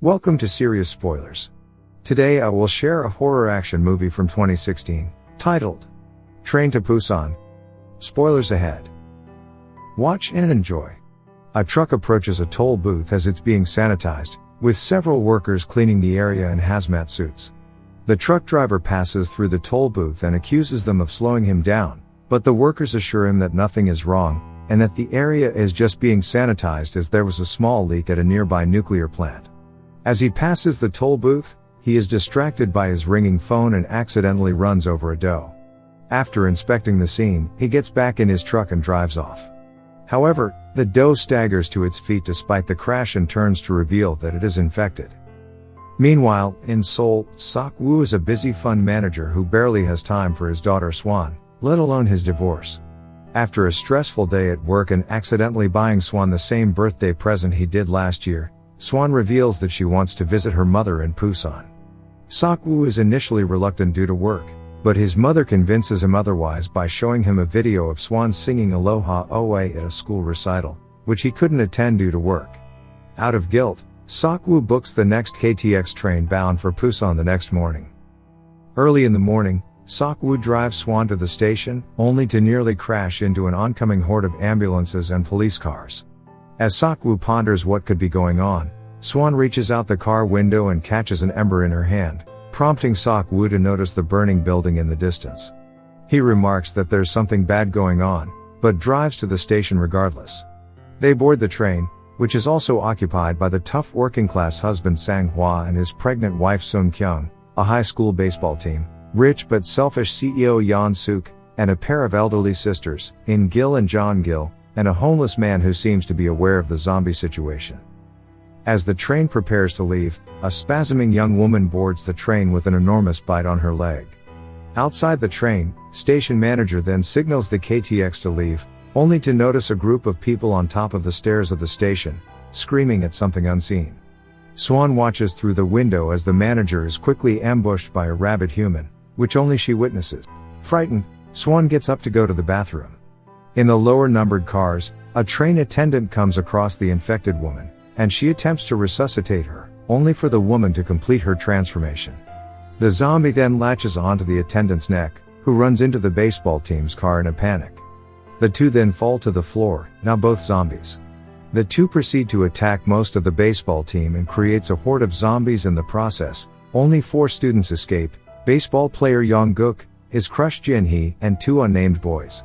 Welcome to Serious Spoilers. Today I will share a horror action movie from 2016, titled Train to Busan. Spoilers ahead. Watch and enjoy. A truck approaches a toll booth as it's being sanitized, with several workers cleaning the area in hazmat suits. The truck driver passes through the toll booth and accuses them of slowing him down, but the workers assure him that nothing is wrong, and that the area is just being sanitized as there was a small leak at a nearby nuclear plant. As he passes the toll booth, he is distracted by his ringing phone and accidentally runs over a doe. After inspecting the scene, he gets back in his truck and drives off. However, the doe staggers to its feet despite the crash and turns to reveal that it is infected. Meanwhile, in Seoul, Seok-woo is a busy fund manager who barely has time for his daughter Swan, let alone his divorce. After a stressful day at work and accidentally buying Swan the same birthday present he did last year, Swan reveals that she wants to visit her mother in Busan. Seok-woo is initially reluctant due to work, but his mother convinces him otherwise by showing him a video of Swan singing Aloha Oe at a school recital, which he couldn't attend due to work. Out of guilt, Seok-woo books the next KTX train bound for Busan the next morning. Early in the morning, Seok-woo drives Swan to the station, only to nearly crash into an oncoming horde of ambulances and police cars. As Seok-woo ponders what could be going on, Swan reaches out the car window and catches an ember in her hand, prompting Seok-woo to notice the burning building in the distance. He remarks that there's something bad going on, but drives to the station regardless. They board the train, which is also occupied by the tough working-class husband Sang-hwa and his pregnant wife Sun-kyung, a high school baseball team, rich but selfish CEO Yeon-suk, and a pair of elderly sisters, In-gil and John-gil, and a homeless man who seems to be aware of the zombie situation. As the train prepares to leave, a spasming young woman boards the train with an enormous bite on her leg. Outside the train, station manager then signals the KTX to leave, only to notice a group of people on top of the stairs of the station, screaming at something unseen. Swan watches through the window as the manager is quickly ambushed by a rabid human, which only she witnesses. Frightened, Swan gets up to go to the bathroom. In the lower numbered cars, a train attendant comes across the infected woman, and she attempts to resuscitate her, only for the woman to complete her transformation. The zombie then latches onto the attendant's neck, who runs into the baseball team's car in a panic. The two then fall to the floor, now both zombies. The two proceed to attack most of the baseball team and creates a horde of zombies in the process. Only 4 students escape: baseball player Yong-guk, his crush Jin-hee, and 2 unnamed boys.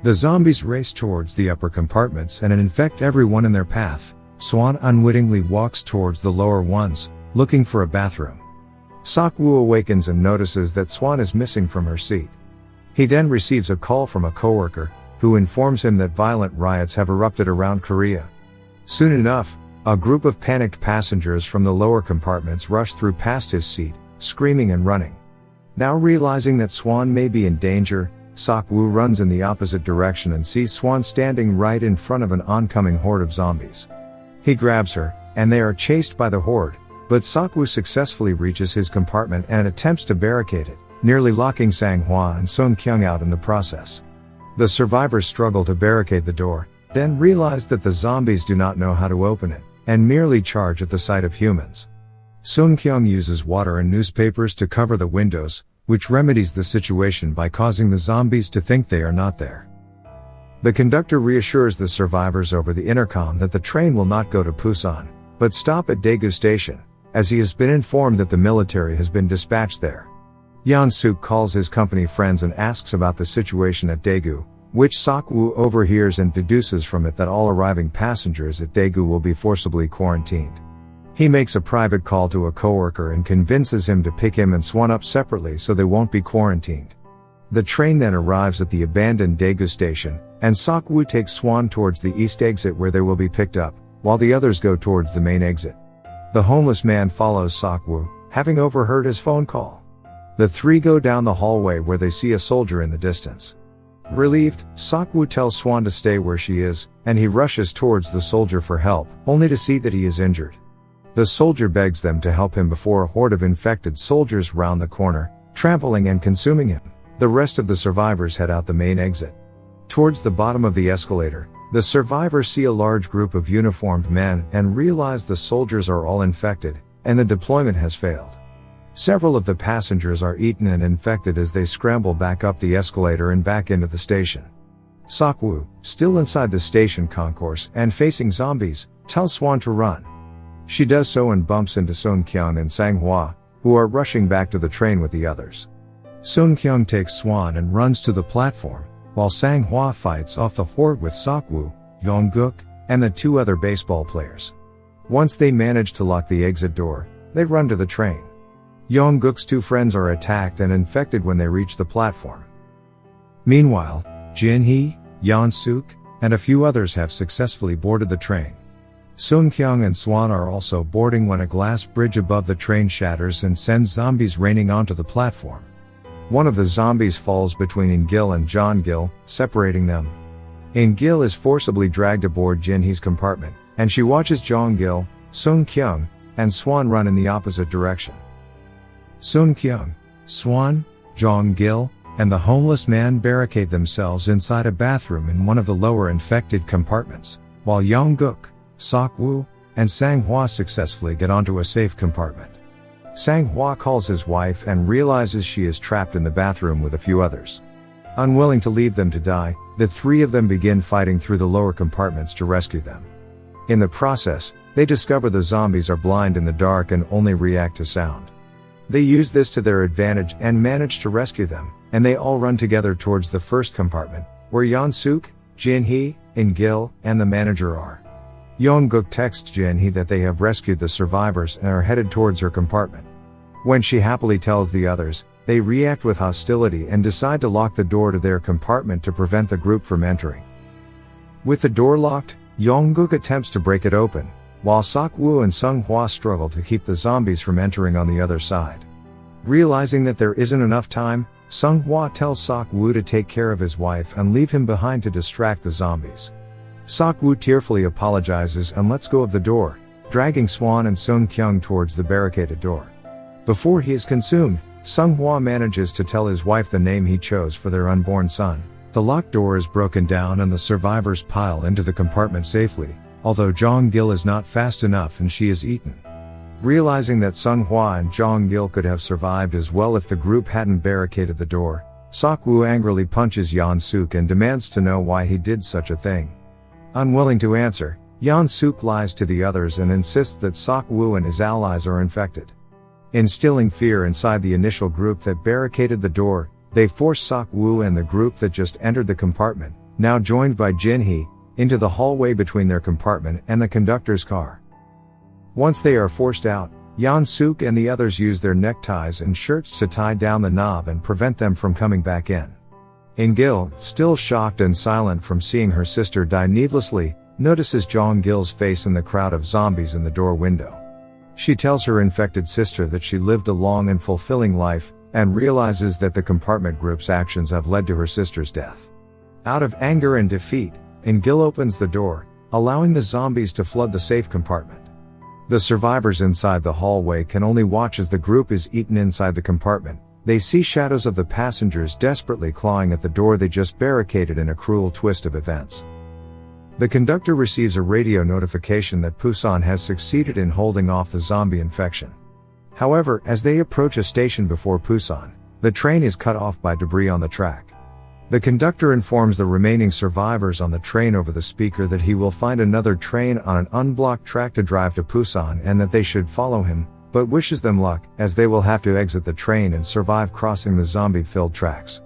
The zombies race towards the upper compartments and infect everyone in their path. Swan unwittingly walks towards the lower ones, looking for a bathroom. Seok-woo awakens and notices that Swan is missing from her seat. He then receives a call from a coworker, who informs him that violent riots have erupted around Korea. Soon enough, a group of panicked passengers from the lower compartments rush through past his seat, screaming and running. Now realizing that Swan may be in danger, Seok-woo runs in the opposite direction and sees Swan standing right in front of an oncoming horde of zombies. He grabs her, and they are chased by the horde, but Seok-woo successfully reaches his compartment and attempts to barricade it, nearly locking Sang-hwa and Sun-kyung out in the process. The survivors struggle to barricade the door, then realize that the zombies do not know how to open it, and merely charge at the sight of humans. Sun-kyung uses water and newspapers to cover the windows, which remedies the situation by causing the zombies to think they are not there. The conductor reassures the survivors over the intercom that the train will not go to Busan, but stop at Daegu Station, as he has been informed that the military has been dispatched there. Yeon-suk calls his company friends and asks about the situation at Daegu, which Seok-woo overhears and deduces from it that all arriving passengers at Daegu will be forcibly quarantined. He makes a private call to a coworker and convinces him to pick him and Swan up separately so they won't be quarantined. The train then arrives at the abandoned Daegu station, and Seok-woo takes Swan towards the east exit where they will be picked up, while the others go towards the main exit. The homeless man follows Seok-woo, having overheard his phone call. The 3 go down the hallway where they see a soldier in the distance. Relieved, Seok-woo tells Swan to stay where she is, and he rushes towards the soldier for help, only to see that he is injured. The soldier begs them to help him before a horde of infected soldiers round the corner, trampling and consuming him. The rest of the survivors head out the main exit. Towards the bottom of the escalator, The survivors see a large group of uniformed men and realize the soldiers are all infected, and the deployment has failed. Several of the passengers are eaten and infected as they scramble back up the escalator and back into the station. Seok-woo, still inside the station concourse and facing zombies, tells Swan to run. She does so and bumps into Seok-kyung and Sang-hwa, who are rushing back to the train with the others. Seok-kyung takes Swan and runs to the platform, while Sang-hwa fights off the horde with Seok-woo, Yong-guk, and the two other baseball players. Once they manage to lock the exit door, they run to the train. Yong-guk's two friends are attacked and infected when they reach the platform. Meanwhile, Jin-hee, Yeon-suk, and a few others have successfully boarded the train. Seok-kyung and Swan are also boarding when a glass bridge above the train shatters and sends zombies raining onto the platform. One of the zombies falls between In-gil and Jong-gil, separating them. In-gil is forcibly dragged aboard Jin-hee's compartment, and she watches Jong-gil, Seok-kyung, and Swan run in the opposite direction. Seok-kyung, Swan, Jong-gil, and the homeless man barricade themselves inside a bathroom in one of the lower infected compartments, while Yong-guk, Seok-woo, and Sang-hwa successfully get onto a safe compartment. Sang-hwa calls his wife and realizes she is trapped in the bathroom with a few others. Unwilling to leave them to die, the three of them begin fighting through the lower compartments to rescue them. In the process, they discover the zombies are blind in the dark and only react to sound. They use this to their advantage and manage to rescue them, and they all run together towards the first compartment, where Yeon-suk, Jin-hee, In-gil, and the manager are. Yong-guk texts Jin-hee that they have rescued the survivors and are headed towards her compartment. When she happily tells the others, they react with hostility and decide to lock the door to their compartment to prevent the group from entering. With the door locked, Yong-guk attempts to break it open, while Seok-woo and Sang-hwa struggle to keep the zombies from entering on the other side. Realizing that there isn't enough time, Sang-hwa tells Seok-woo to take care of his wife and leave him behind to distract the zombies. Seok-woo tearfully apologizes and lets go of the door, dragging Swan and Seok-kyung towards the barricaded door. Before he is consumed, Sang-hwa manages to tell his wife the name he chose for their unborn son. The locked door is broken down and the survivors pile into the compartment safely, although Jong-gil is not fast enough and she is eaten. Realizing that Sang-hwa and Jong-gil could have survived as well if the group hadn't barricaded the door, Seok-woo angrily punches Yeon-suk and demands to know why he did such a thing. Unwilling to answer, Yeon-suk lies to the others and insists that Seok-woo and his allies are infected. Instilling fear inside the initial group that barricaded the door, they force Seok-woo and the group that just entered the compartment, now joined by Jin-hee, into the hallway between their compartment and the conductor's car. Once they are forced out, Yeon-suk and the others use their neckties and shirts to tie down the knob and prevent them from coming back in. In-gil, still shocked and silent from seeing her sister die needlessly, notices Jong-gil's face in the crowd of zombies in the door window. She tells her infected sister that she lived a long and fulfilling life, and realizes that the compartment group's actions have led to her sister's death. Out of anger and defeat, In-gil opens the door, allowing the zombies to flood the safe compartment. The survivors inside the hallway can only watch as the group is eaten inside the compartment. They see shadows of the passengers desperately clawing at the door they just barricaded in a cruel twist of events. The conductor receives a radio notification that Busan has succeeded in holding off the zombie infection. However, as they approach a station before Busan, the train is cut off by debris on the track. The conductor informs the remaining survivors on the train over the speaker that he will find another train on an unblocked track to drive to Busan and that they should follow him, but wishes them luck, as they will have to exit the train and survive crossing the zombie-filled tracks.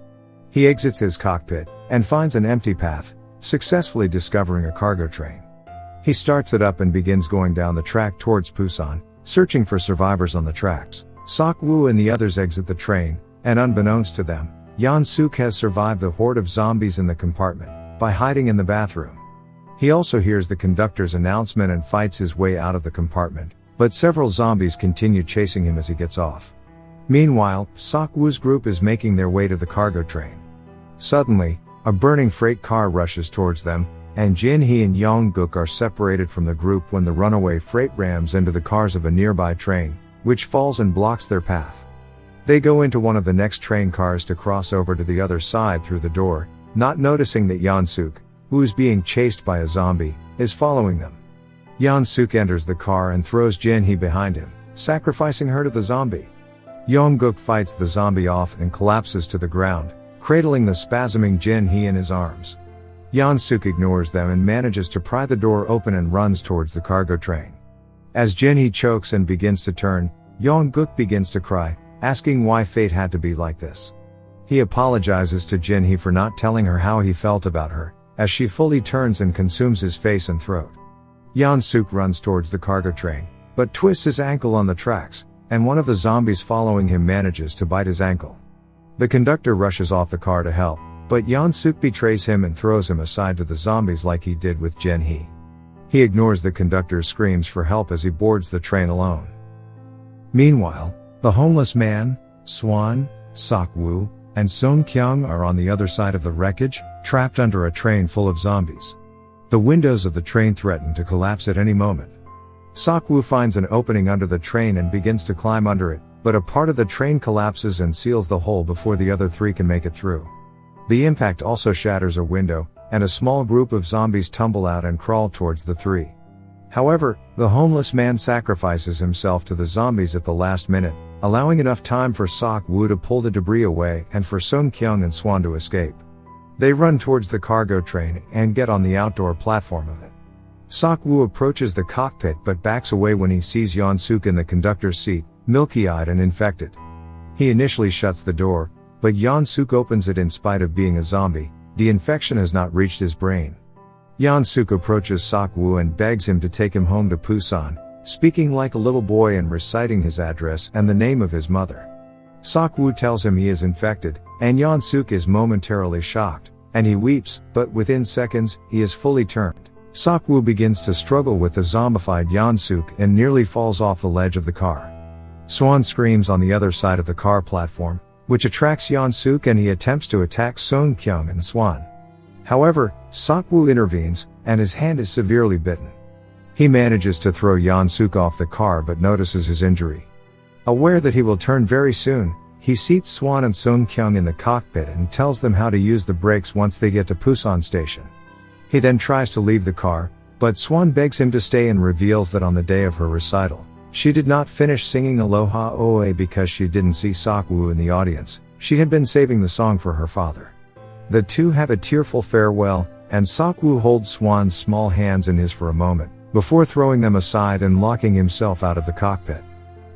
He exits his cockpit, and finds an empty path, successfully discovering a cargo train. He starts it up and begins going down the track towards Busan, searching for survivors on the tracks. Seok-woo and the others exit the train, and unbeknownst to them, Yeon-suk has survived the horde of zombies in the compartment, by hiding in the bathroom. He also hears the conductor's announcement and fights his way out of the compartment, but several zombies continue chasing him as he gets off. Meanwhile, Seok-woo's group is making their way to the cargo train. Suddenly, a burning freight car rushes towards them, and Jin-hee and Yong-guk are separated from the group when the runaway freight rams into the cars of a nearby train, which falls and blocks their path. They go into one of the next train cars to cross over to the other side through the door, not noticing that Yeon-suk, who is being chased by a zombie, is following them. Yeon-suk enters the car and throws Jin-hee behind him, sacrificing her to the zombie. Yong-guk fights the zombie off and collapses to the ground, cradling the spasming Jin-hee in his arms. Yeon-suk ignores them and manages to pry the door open and runs towards the cargo train. As Jin-hee chokes and begins to turn, Yong-guk begins to cry, asking why fate had to be like this. He apologizes to Jin-hee for not telling her how he felt about her, as she fully turns and consumes his face and throat. Yeon-suk runs towards the cargo train, but twists his ankle on the tracks, and one of the zombies following him manages to bite his ankle. The conductor rushes off the car to help, but Yeon-suk betrays him and throws him aside to the zombies like he did with Jin-hee. He ignores the conductor's screams for help as he boards the train alone. Meanwhile, the homeless man, Swan, Seok-woo, and Song-kyung are on the other side of the wreckage, trapped under a train full of zombies. The windows of the train threaten to collapse at any moment. Seok-woo finds an opening under the train and begins to climb under it, but a part of the train collapses and seals the hole before the other three can make it through. The impact also shatters a window, and a small group of zombies tumble out and crawl towards the three. However, the homeless man sacrifices himself to the zombies at the last minute, allowing enough time for Seok-woo to pull the debris away and for Song-kyung and Swan to escape. They run towards the cargo train and get on the outdoor platform of it. Seok-woo approaches the cockpit but backs away when he sees Yeon-suk in the conductor's seat, milky-eyed and infected. He initially shuts the door, but Yeon-suk opens it in spite of being a zombie. The infection has not reached his brain. Yeon-suk approaches Seok-woo and begs him to take him home to Busan, speaking like a little boy and reciting his address and the name of his mother. Seok-woo tells him he is infected, and Yeon-suk is momentarily shocked, and he weeps, but within seconds, he is fully turned. Seok-woo begins to struggle with the zombified Yeon-suk and nearly falls off the ledge of the car. Swan screams on the other side of the car platform, which attracts Yeon-suk, and he attempts to attack Song-kyung and Swan. However, Seok-woo intervenes, and his hand is severely bitten. He manages to throw Yeon-suk off the car but notices his injury. Aware that he will turn very soon, he seats Swan and Song-kyung in the cockpit and tells them how to use the brakes once they get to Busan station. He then tries to leave the car, but Swan begs him to stay and reveals that on the day of her recital, she did not finish singing Aloha Oe because she didn't see Seok-woo in the audience. She had been saving the song for her father. The two have a tearful farewell, and Seok-woo holds Swan's small hands in his for a moment, before throwing them aside and locking himself out of the cockpit.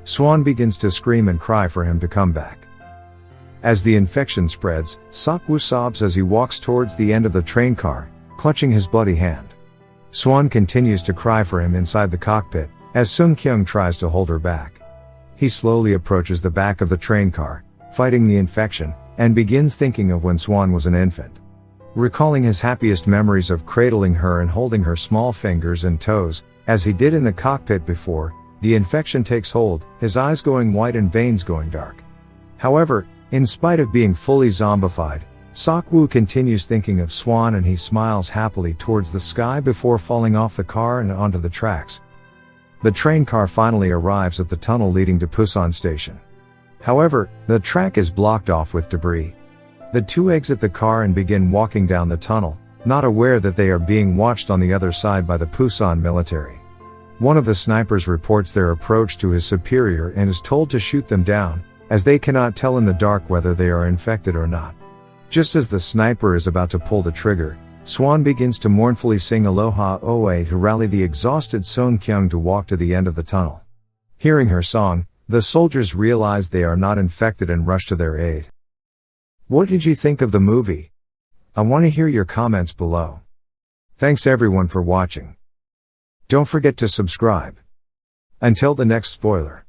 Swan begins to scream and cry for him to come back. As the infection spreads, Seok-woo sobs as he walks towards the end of the train car, clutching his bloody hand. Swan continues to cry for him inside the cockpit, as Song-kyung tries to hold her back. He slowly approaches the back of the train car, fighting the infection, and begins thinking of when Swan was an infant. Recalling his happiest memories of cradling her and holding her small fingers and toes, as he did in the cockpit before, the infection takes hold, his eyes going white and veins going dark. However, in spite of being fully zombified, Seok-woo continues thinking of Swan, and he smiles happily towards the sky before falling off the car and onto the tracks. The train car finally arrives at the tunnel leading to Busan station. However, the track is blocked off with debris. The two exit the car and begin walking down the tunnel, not aware that they are being watched on the other side by the Busan military. One of the snipers reports their approach to his superior and is told to shoot them down, as they cannot tell in the dark whether they are infected or not. Just as the sniper is about to pull the trigger, Swan begins to mournfully sing Aloha Oe to rally the exhausted Song-kyung to walk to the end of the tunnel. Hearing her song, the soldiers realize they are not infected and rush to their aid. What did you think of the movie? I want to hear your comments below. Thanks everyone for watching. Don't forget to subscribe. Until the next spoiler.